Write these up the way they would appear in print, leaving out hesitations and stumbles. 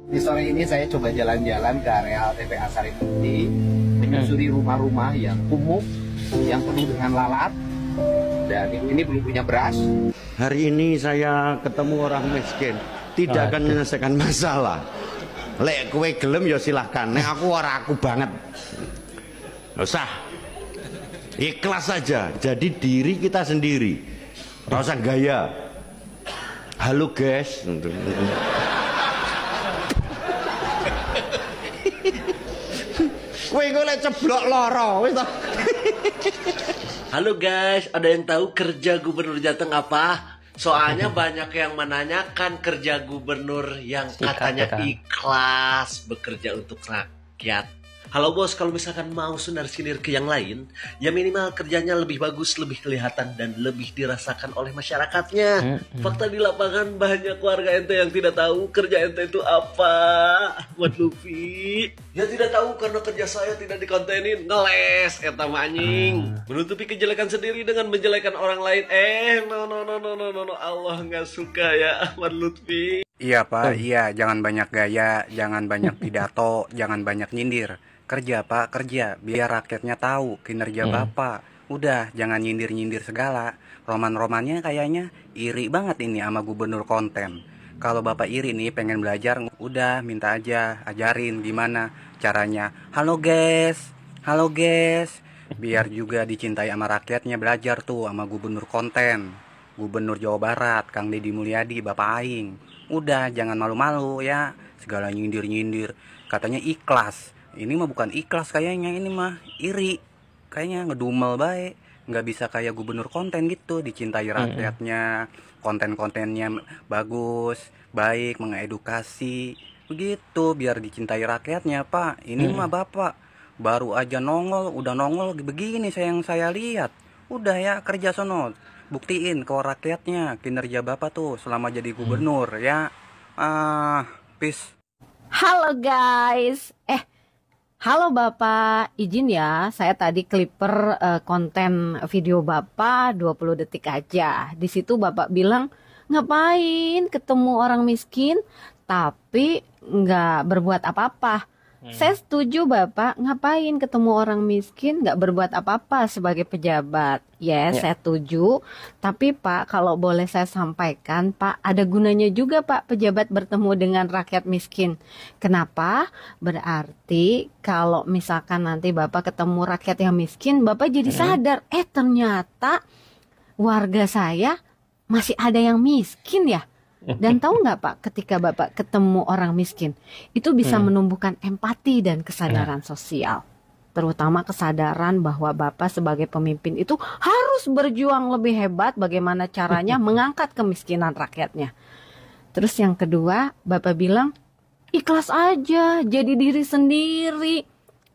Di sore ini saya coba jalan-jalan ke area TPA Sarimukti, menyusuri rumah-rumah yang kumuh, yang penuh dengan lalat, dan ini belum punya beras. Hari ini saya ketemu orang miskin, tidak akan menyelesaikan masalah. Lek kowe gelem ya silahkan, nek aku banget. Nggak usah. Ikhlas saja, jadi diri kita sendiri. Nggak usah gaya. Halo guys. Kowe golek ceblok loro wis to. Halo guys, ada yang tahu kerja Gubernur Jateng apa? Soalnya banyak yang menanyakan kerja gubernur yang katanya ikhlas bekerja untuk rakyat. Halo bos, kalau misalkan mau sinar-sinir ke yang lain, ya minimal kerjanya lebih bagus, lebih kelihatan, dan lebih dirasakan oleh masyarakatnya. Fakta di lapangan banyak warga ente yang tidak tahu kerja ente itu apa. Buat Luffy, ya tidak tahu karena kerja saya tidak dikontenin, ngeles, eta anjing. Menutupi kejelekan sendiri dengan menjelekan orang lain. No, Allah nggak suka ya, Ahmad Lutfi. Iya Pak, iya, jangan banyak gaya, jangan banyak pidato, jangan banyak nyindir. Kerja Pak, kerja, biar rakyatnya tahu kinerja Bapak. Udah, jangan nyindir-nyindir segala. Roman-romannya kayaknya iri banget ini sama gubernur konten. Kalau Bapak iri nih pengen belajar, udah minta aja, ajarin gimana caranya. Halo guys, biar juga dicintai sama rakyatnya, belajar tuh sama gubernur konten. Gubernur Jawa Barat, Kang Deddy Mulyadi, Bapak Aing. Udah, jangan malu-malu ya, segala nyindir-nyindir. Katanya ikhlas. Ini mah bukan ikhlas kayaknya, ini mah iri. Kayaknya ngedumel baik. Nggak bisa kayak gubernur konten gitu, dicintai rakyatnya. Konten-kontennya bagus, baik, mengedukasi. Begitu, biar dicintai rakyatnya, Pak. Ini mah Bapak baru aja nongol, udah nongol begini yang saya lihat. Udah ya, kerja sono. Buktiin ke rakyatnya kinerja Bapak tuh selama jadi gubernur ya. Peace. Halo guys. Halo Bapak, izin ya, saya tadi clipper konten video Bapak 20 detik aja. Di situ Bapak bilang, ngapain ketemu orang miskin tapi nggak berbuat apa-apa. Saya setuju Bapak, ngapain ketemu orang miskin nggak berbuat apa-apa sebagai pejabat. Yes, saya setuju. Tapi Pak, kalau boleh saya sampaikan, Pak, ada gunanya juga Pak pejabat bertemu dengan rakyat miskin. Kenapa? Berarti kalau misalkan nanti Bapak ketemu rakyat yang miskin, Bapak jadi sadar, ternyata warga saya masih ada yang miskin ya. Dan tahu nggak Pak, ketika Bapak ketemu orang miskin, itu bisa menumbuhkan empati dan kesadaran sosial. Terutama kesadaran bahwa Bapak sebagai pemimpin itu harus berjuang lebih hebat bagaimana caranya mengangkat kemiskinan rakyatnya. Terus yang kedua, Bapak bilang, ikhlas aja, jadi diri sendiri.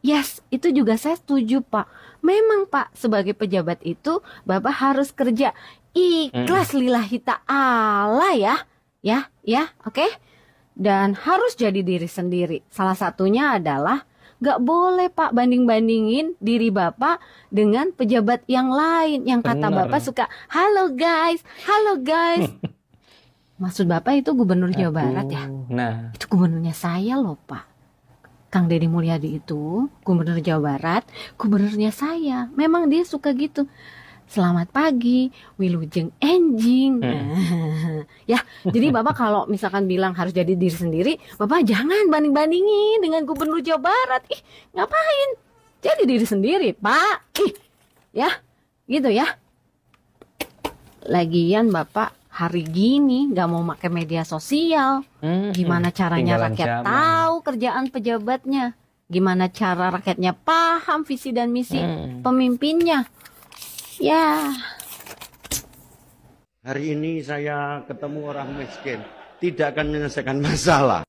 Yes, itu juga saya setuju Pak. Memang Pak, sebagai pejabat itu Bapak harus kerja ikhlas lillahi ta'ala ya. Ya, oke? Dan harus jadi diri sendiri. Salah satunya adalah gak boleh Pak banding-bandingin diri Bapak dengan pejabat yang lain. Yang kata Bapak suka, halo guys. Maksud Bapak itu gubernur Jawa Barat ya? Nah, Itu gubernurnya saya loh Pak. Kang Deddy Mulyadi itu gubernur Jawa Barat, gubernurnya saya. Memang dia suka gitu. Selamat pagi, wilujeng enjing. Ya, jadi Bapak kalau misalkan bilang harus jadi diri sendiri, Bapak jangan banding-bandingin dengan gubernur Jawa Barat. Ngapain? Jadi diri sendiri, Pak. Ya, gitu ya. Lagian Bapak hari gini nggak mau pakai media sosial. Gimana caranya rakyat tahu kerjaan pejabatnya? Gimana cara rakyatnya paham visi dan misi pemimpinnya? Ya. Hari ini saya ketemu orang miskin, tidak akan menyelesaikan masalah.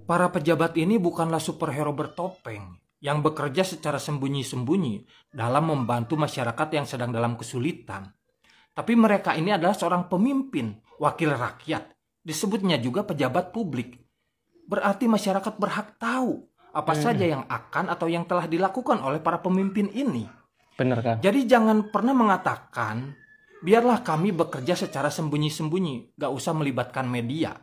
Para pejabat ini bukanlah superhero bertopeng yang bekerja secara sembunyi-sembunyi dalam membantu masyarakat yang sedang dalam kesulitan. Tapi mereka ini adalah seorang pemimpin, wakil rakyat. Disebutnya juga pejabat publik. Berarti masyarakat berhak tahu apa saja yang akan atau yang telah dilakukan oleh para pemimpin ini. bener kan? Jadi jangan pernah mengatakan, biarlah kami bekerja secara sembunyi-sembunyi, gak usah melibatkan media.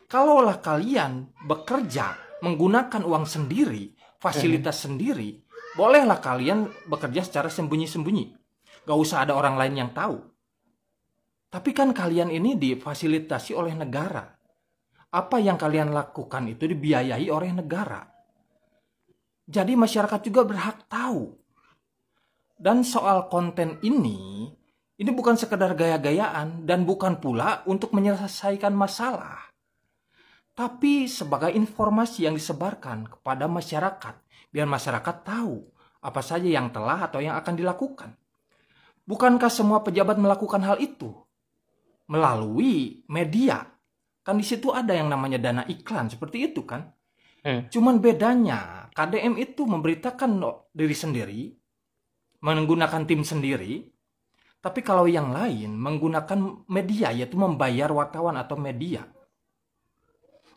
Kalaulah kalian bekerja menggunakan uang sendiri, fasilitas sendiri, bolehlah kalian bekerja secara sembunyi-sembunyi. Gak usah ada orang lain yang tahu. Tapi kan kalian ini difasilitasi oleh negara. Apa yang kalian lakukan itu dibiayai oleh negara. Jadi masyarakat juga berhak tahu. Dan soal konten ini bukan sekedar gaya-gayaan dan bukan pula untuk menyelesaikan masalah. Tapi sebagai informasi yang disebarkan kepada masyarakat, biar masyarakat tahu apa saja yang telah atau yang akan dilakukan. Bukankah semua pejabat melakukan hal itu? Melalui media. Kan di situ ada yang namanya dana iklan, seperti itu kan? Cuman bedanya, KDM itu memberitakan diri sendiri, menggunakan tim sendiri, tapi kalau yang lain menggunakan media, yaitu membayar wartawan atau media.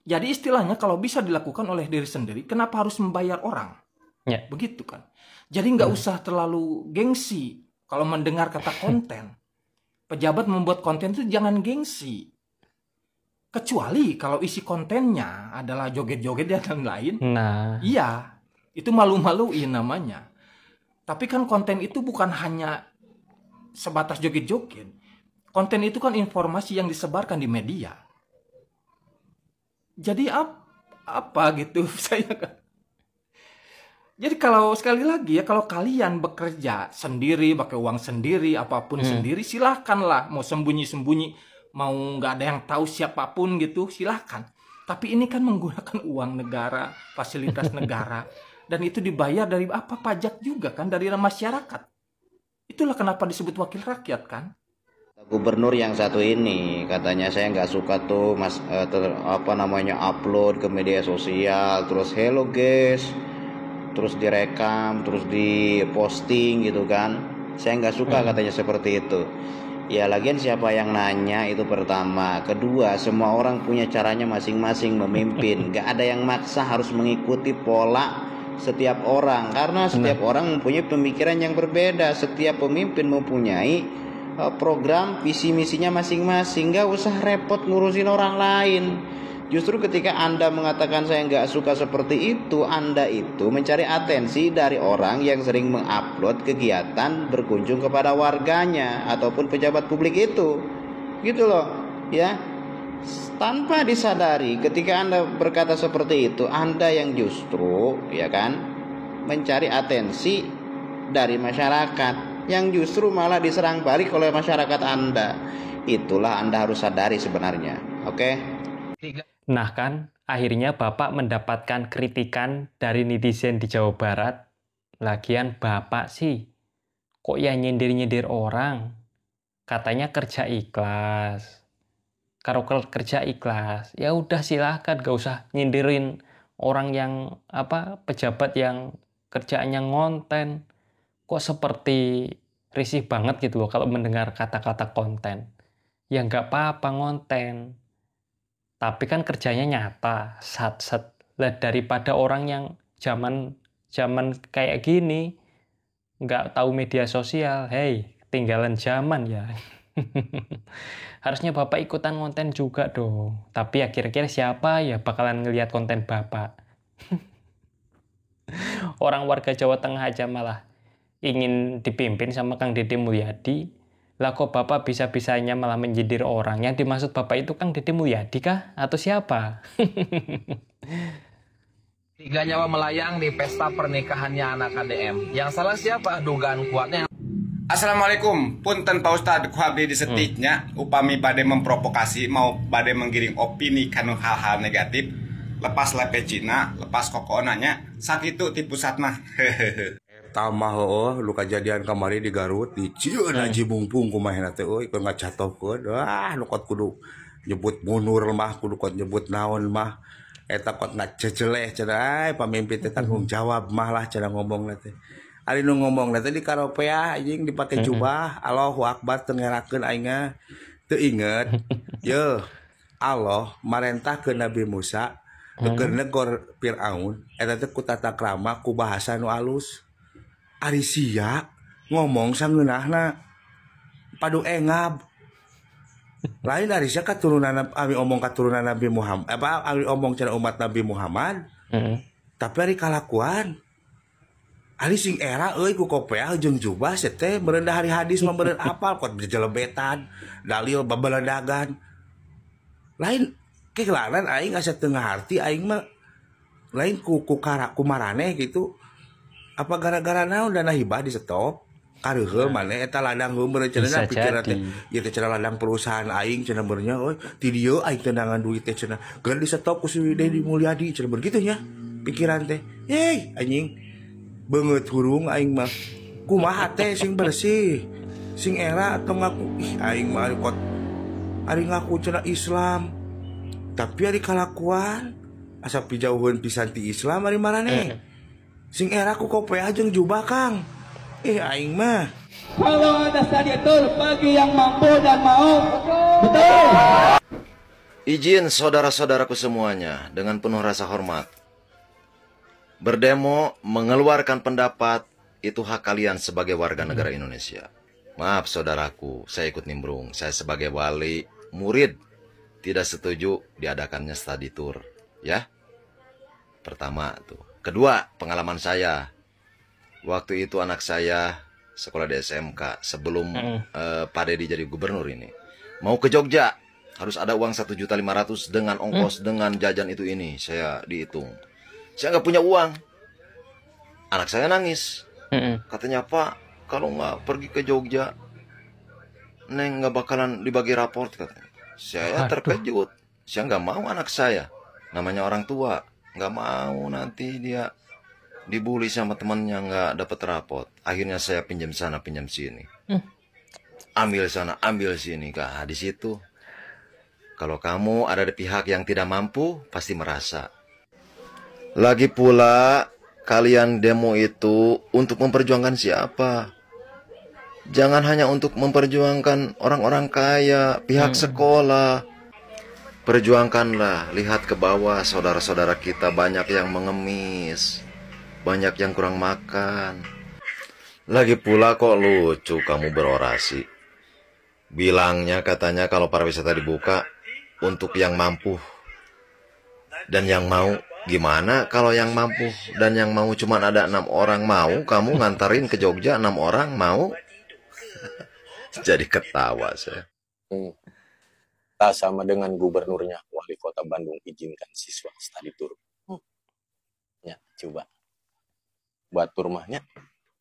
Jadi istilahnya kalau bisa dilakukan oleh diri sendiri, kenapa harus membayar orang? Ya. Begitu kan? Jadi nggak usah terlalu gengsi kalau mendengar kata konten. Pejabat membuat konten itu jangan gengsi. Kecuali kalau isi kontennya adalah joget-joget dan lain. Nah, Iya, itu malu-maluin namanya. Tapi kan konten itu bukan hanya sebatas joget-joget. Konten itu kan informasi yang disebarkan di media. Jadi apa gitu saya kan. Jadi kalau sekali lagi ya, kalau kalian bekerja sendiri, pakai uang sendiri, apapun sendiri, silahkanlah. Mau sembunyi-sembunyi, mau nggak ada yang tahu siapapun gitu, silahkan. Tapi ini kan menggunakan uang negara, fasilitas negara. Dan itu dibayar dari pajak juga kan, dari masyarakat. Itulah kenapa disebut wakil rakyat kan. Gubernur yang satu ini katanya saya nggak suka tuh upload ke media sosial, terus hello guys, terus direkam, terus diposting gitu kan. Saya nggak suka katanya seperti itu. Ya lagian siapa yang nanya itu pertama. Kedua, semua orang punya caranya masing-masing memimpin. Gak ada yang maksa harus mengikuti pola setiap orang, karena setiap orang mempunyai pemikiran yang berbeda. Setiap pemimpin mempunyai program visi misinya masing-masing. Gak usah repot ngurusin orang lain. Justru ketika Anda mengatakan saya nggak suka seperti itu, Anda itu mencari atensi dari orang yang sering mengupload kegiatan berkunjung kepada warganya ataupun pejabat publik itu, gitu loh, ya. Tanpa disadari, ketika Anda berkata seperti itu, Anda yang justru, ya kan, mencari atensi dari masyarakat, yang justru malah diserang balik oleh masyarakat Anda. Itulah Anda harus sadari sebenarnya, oke? nah kan, akhirnya Bapak mendapatkan kritikan dari netizen di Jawa Barat. Lagian Bapak sih, kok ya nyindir-nyindir orang? Katanya kerja ikhlas. Kalau kerja ikhlas, ya udah silahkan, gak usah nyindirin orang yang pejabat yang kerjaannya ngonten. Kok seperti risih banget gitu loh kalau mendengar kata-kata konten. Ya nggak apa-apa ngonten. Tapi kan kerjanya nyata, sat-sat. Lah daripada orang yang zaman kayak gini, nggak tahu media sosial, hey, ketinggalan zaman ya. Harusnya Bapak ikutan konten juga dong. Tapi ya kira-kira siapa ya bakalan ngelihat konten Bapak? Orang warga Jawa Tengah aja malah ingin dipimpin sama Kang Deddy Mulyadi. Lah kok Bapak bisa-bisanya malah menyindir orang? Yang dimaksud Bapak itu Kang Deddy Mulyadi kah? Atau siapa? 3 nyawa melayang di pesta pernikahannya anak KDM. Yang salah siapa? Dugaan kuatnya. Assalamualaikum, punten Pak Ustadz, ku abdi disetiknya, upami bade memprovokasi, mau bade menggiring opini kanu hal-hal negatif, lepas lepe Cina, lepas kokonanya, sakitu ti pusatna. Hehehe. Tamah lu kejadian kemarin di Garut di Cieu Haji Bungpung kumaha teh euy keur ngacatokeun lu kot kudu nyebut mundur mah kudu kot nyebut naon mah eta kot ngaceceleh cenah pamimpin teh tanggung jawab mah lah cenah ngomong teh ari nu ngomong teh di karopea anjing dipake jubah Allahu Akbar teu ngerakeun aing teu inget ye Allah marentahkeun Nabi Musa keur negor Firaun eta teh ku tata krama ku bahasa nu alus. Ari sia ngomong sangeunahna padu engab Lain dari siapa keturunan ami omong keturunan Nabi Muhammad apa ami omong cenah umat Nabi Muhammad. Tapi ari kalakuan ari sing era euy ku kopea jeung jubah teh meureun hari hadis mah meureun apal kot jelebetan dalil babaledagan. Lain kekelaran aing asa teu ngaharti aing mah lain ku marane gitu. Apa gara-gara naon dana hibah di stop? Kareuheul maneh eta ladang heumeureuh cenah pikiran teh ieu teh cenah ladang perusahaan aing cenah beurnya euy ti dieu aing teh nangan duit teh cenah geus di stop ku si Dedi Mulyadi cenah begitu nya pikiran teh hei anjing beungeut hurung aing mah kumaha teh sing bersih sing era atau ngaku aing mah kot ari ngaku cenah Islam tapi ari kalakuan asa pijauheun pisan ti Islam ari maraneh sing era ku kopea jeung jubah Kang. Aing mah kalau ada stadiatur bagi yang mampu dan mau betul. Izin saudara-saudaraku semuanya dengan penuh rasa hormat. Berdemo, mengeluarkan pendapat itu hak kalian sebagai warga negara Indonesia. Maaf saudaraku, saya ikut nimbrung. Saya sebagai wali murid tidak setuju diadakannya study tour, ya. Pertama tuh. Kedua, pengalaman saya. Waktu itu anak saya sekolah di SMK sebelum Pak Dedi jadi gubernur ini. Mau ke Jogja, harus ada uang 1.500.000 dengan ongkos, dengan jajan itu ini. Saya dihitung. Saya nggak punya uang. Anak saya nangis. Katanya, Pak, kalau nggak pergi ke Jogja, Neng nggak bakalan dibagi raport. Katanya. Saya terkejut. Saya nggak mau anak saya. Namanya orang tua. Nggak mau nanti dia dibully sama temannya nggak dapat rapot. Akhirnya saya pinjam sana pinjam sini, ambil sana ambil sini. Kak, di situ kalau kamu ada di pihak yang tidak mampu pasti merasa. Lagi pula kalian demo itu untuk memperjuangkan siapa? Jangan hanya untuk memperjuangkan orang-orang kaya, pihak sekolah. Perjuangkanlah, lihat ke bawah saudara-saudara kita banyak yang mengemis. Banyak yang kurang makan. Lagi pula kok lucu kamu berorasi. Bilangnya katanya kalau pariwisata dibuka untuk yang mampu dan yang mau. Gimana kalau yang mampu dan yang mau cuma ada 6 orang mau, kamu ngantarin ke Jogja 6 orang mau? Jadi ketawa saya. Tak sama dengan gubernurnya, wali kota Bandung izinkan siswa study tour. Ya, coba. Buat rumahnya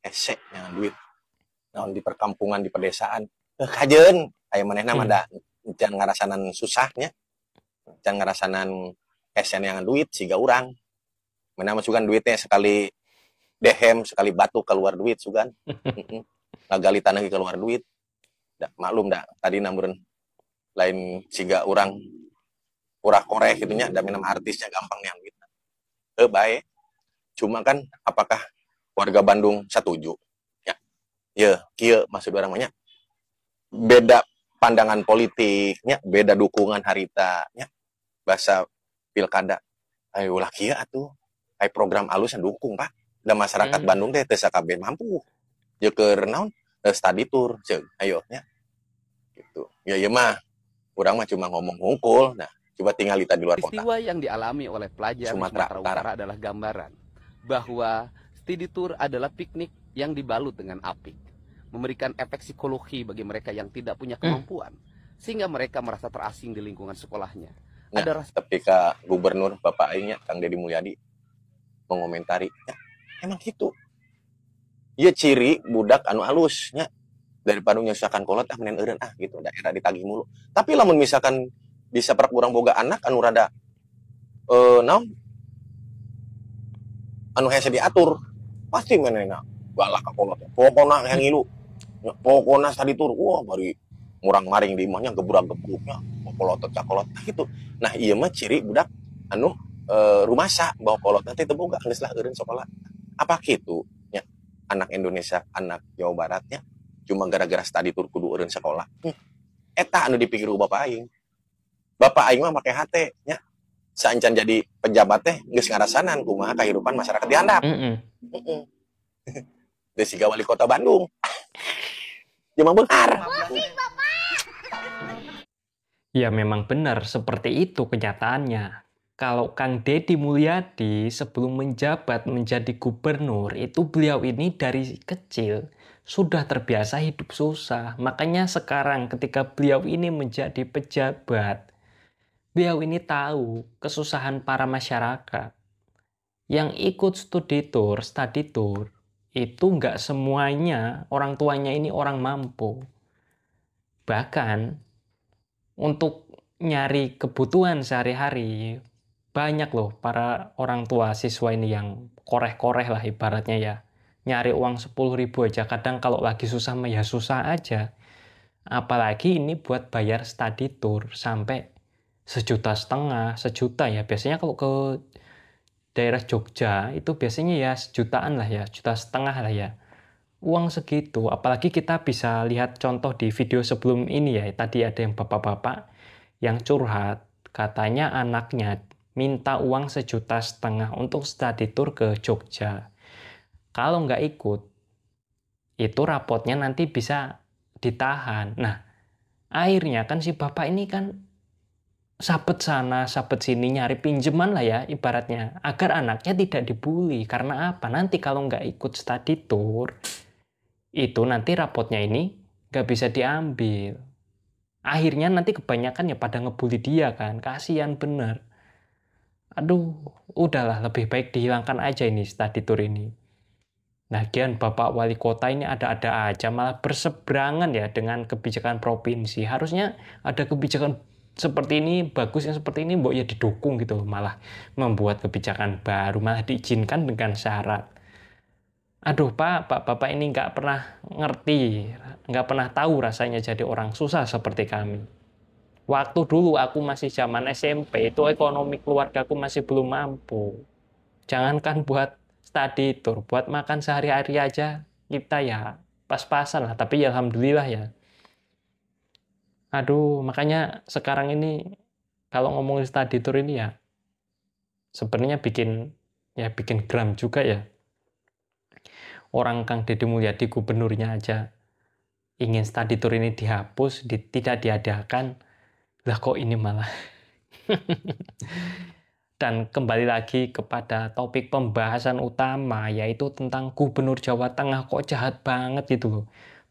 esek yang duit naon di perkampungan di pedesaan kajen aya manehna mah da can ngarasanan susahnya can ngarasanan esen yang duit siga urang mana masukan duitnya sekali dehem sekali batu keluar duit sugan ngagali tanah keluar duit da maklum da tadi namun lain siga urang urah korek gitunya da minum artisnya gampang yang duit bae cuma kan apakah warga Bandung setuju? Ya, kieu maksud orang banyak. Beda pandangan politiknya, beda dukungan haritanya. Bahasa pilkada. Ayo lah kieu atuh. Ai program alus yang dukung, Pak. Da masyarakat Bandung teh teu sakabeh mampu. Jeung keur naon? Study tour, ceug. Ayo nya. Gitu. Ya ieu mah urang mah cuma ngomong hungkul. Nah, coba tinggal di luar kota. Peristiwa yang dialami oleh pelajar Sumatera Utara adalah gambaran bahwa study tour adalah piknik yang dibalut dengan apik, memberikan efek psikologi bagi mereka yang tidak punya kemampuan, sehingga mereka merasa terasing di lingkungan sekolahnya. Nah, ada ketika gubernur Bapak Aingnya, Kang Dedi Mulyadi, mengomentari, ya, emang gitu. Iya ciri budak anu alusnya daripada nyusakan kolot menen eureun gitu, daerah ditagih mulu. Tapi lamun misalkan bisa perak urang boga anak anu rada naon anu hese diatur pasti menena galak ka kolot pokona yang ngilu pokona study tour wah bari murang maring di imahnya gebrak-gebruknya kolot cakolot gitu. Nah ieu mah ciri budak anu rumasa bawa kolot nanti teu boga geus lah eureun sekolah apa kitu nya anak Indonesia anak Jawa Baratnya cuma gara-gara study tour kudu eureun sekolah eta anu dipikir Bapak aing mah make hate nya saencan jadi pejabat teh geus ngarasanan kumaha kahirupan masyarakat di handap. Desi wali kota Bandung. Jeung beunghar. Ya memang benar seperti itu kenyataannya. Kalau Kang Deddy Mulyadi sebelum menjabat menjadi gubernur, itu beliau ini dari kecil sudah terbiasa hidup susah. Makanya sekarang ketika beliau ini menjadi pejabat, beliau ini tahu kesusahan para masyarakat. Yang ikut study tour, itu nggak semuanya orang tuanya ini orang mampu. Bahkan untuk nyari kebutuhan sehari-hari, banyak loh para orang tua siswa ini yang koreh-koreh lah ibaratnya ya. Nyari uang 10.000 aja, kadang kalau lagi susah ya susah aja. Apalagi ini buat bayar study tour sampai 1,5 juta ya. Biasanya kalau ke daerah Jogja itu biasanya ya 1 jutaan lah ya, 1,5 juta lah ya. Uang segitu, apalagi kita bisa lihat contoh di video sebelum ini ya. Tadi ada yang bapak-bapak yang curhat, katanya anaknya minta uang 1,5 juta untuk study tour ke Jogja. Kalau nggak ikut, itu rapotnya nanti bisa ditahan. Nah, akhirnya kan si bapak ini kan sabet sana, sabet sini, nyari pinjaman lah ya ibaratnya, agar anaknya tidak dibully. Karena apa? Nanti kalau nggak ikut study tour, itu nanti rapotnya ini nggak bisa diambil. Akhirnya nanti kebanyakan ya pada ngebully dia kan, kasihan bener. Aduh, udahlah lebih baik dihilangkan aja ini study tour ini. Nah, Gian Bapak Wali Kota ini ada-ada aja, malah berseberangan ya dengan kebijakan provinsi. Harusnya ada kebijakan seperti ini, bagus yang seperti ini, mbok ya didukung gitu. Malah membuat kebijakan baru, malah diizinkan dengan syarat. Aduh Pak, Bapak ini nggak pernah ngerti, nggak pernah tahu rasanya jadi orang susah seperti kami. Waktu dulu aku masih zaman SMP, itu ekonomi keluargaku masih belum mampu. Jangankan buat study tour, buat makan sehari-hari aja kita ya pas-pasan lah. Tapi ya alhamdulillah ya. Aduh, makanya sekarang ini kalau ngomongin study tour ini ya sebenarnya bikin geram juga ya. Orang Kang Deddy Mulyadi gubernurnya aja ingin study tour ini dihapus, tidak diadakan. Lah kok ini malah. Dan kembali lagi kepada topik pembahasan utama, yaitu tentang Gubernur Jawa Tengah. Kok jahat banget gitu loh.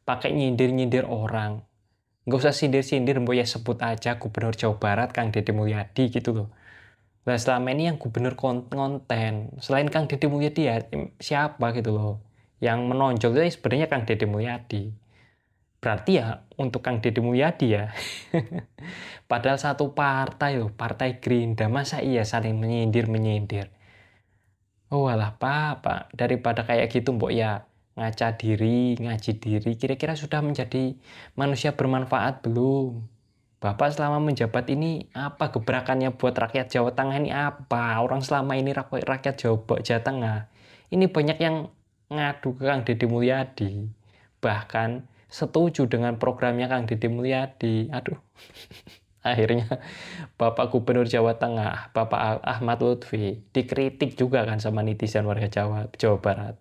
Pakai nyindir-nyindir orang. Nggak usah sindir-sindir, mbok ya sebut aja Gubernur Jawa Barat Kang Deddy Mulyadi gitu loh. Nah selama ini yang gubernur konten, selain Kang Deddy Mulyadi ya siapa gitu loh. Yang menonjol itu sebenarnya Kang Deddy Mulyadi. Berarti ya untuk Kang Deddy Mulyadi ya. Padahal satu partai loh, Partai Gerindra, masa iya saling menyindir-menyindir. Oh alah Pak, daripada kayak gitu mbok ya ngaca diri, ngaji diri, kira-kira sudah menjadi manusia bermanfaat belum? Bapak selama menjabat ini apa gebrakannya buat rakyat Jawa Tengah ini apa? Orang selama ini rakyat Jawa Tengah ini banyak yang ngadu ke Kang Deddy Mulyadi. Bahkan setuju dengan programnya Kang Deddy Mulyadi. Aduh. Akhirnya Bapak Gubernur Jawa Tengah, Bapak Ahmad Lutfi, dikritik juga kan sama netizen warga Jawa Barat.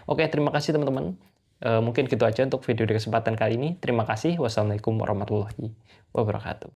Oke, terima kasih teman-teman. Mungkin gitu aja untuk video di kesempatan kali ini. Terima kasih. Wassalamualaikum warahmatullahi wabarakatuh.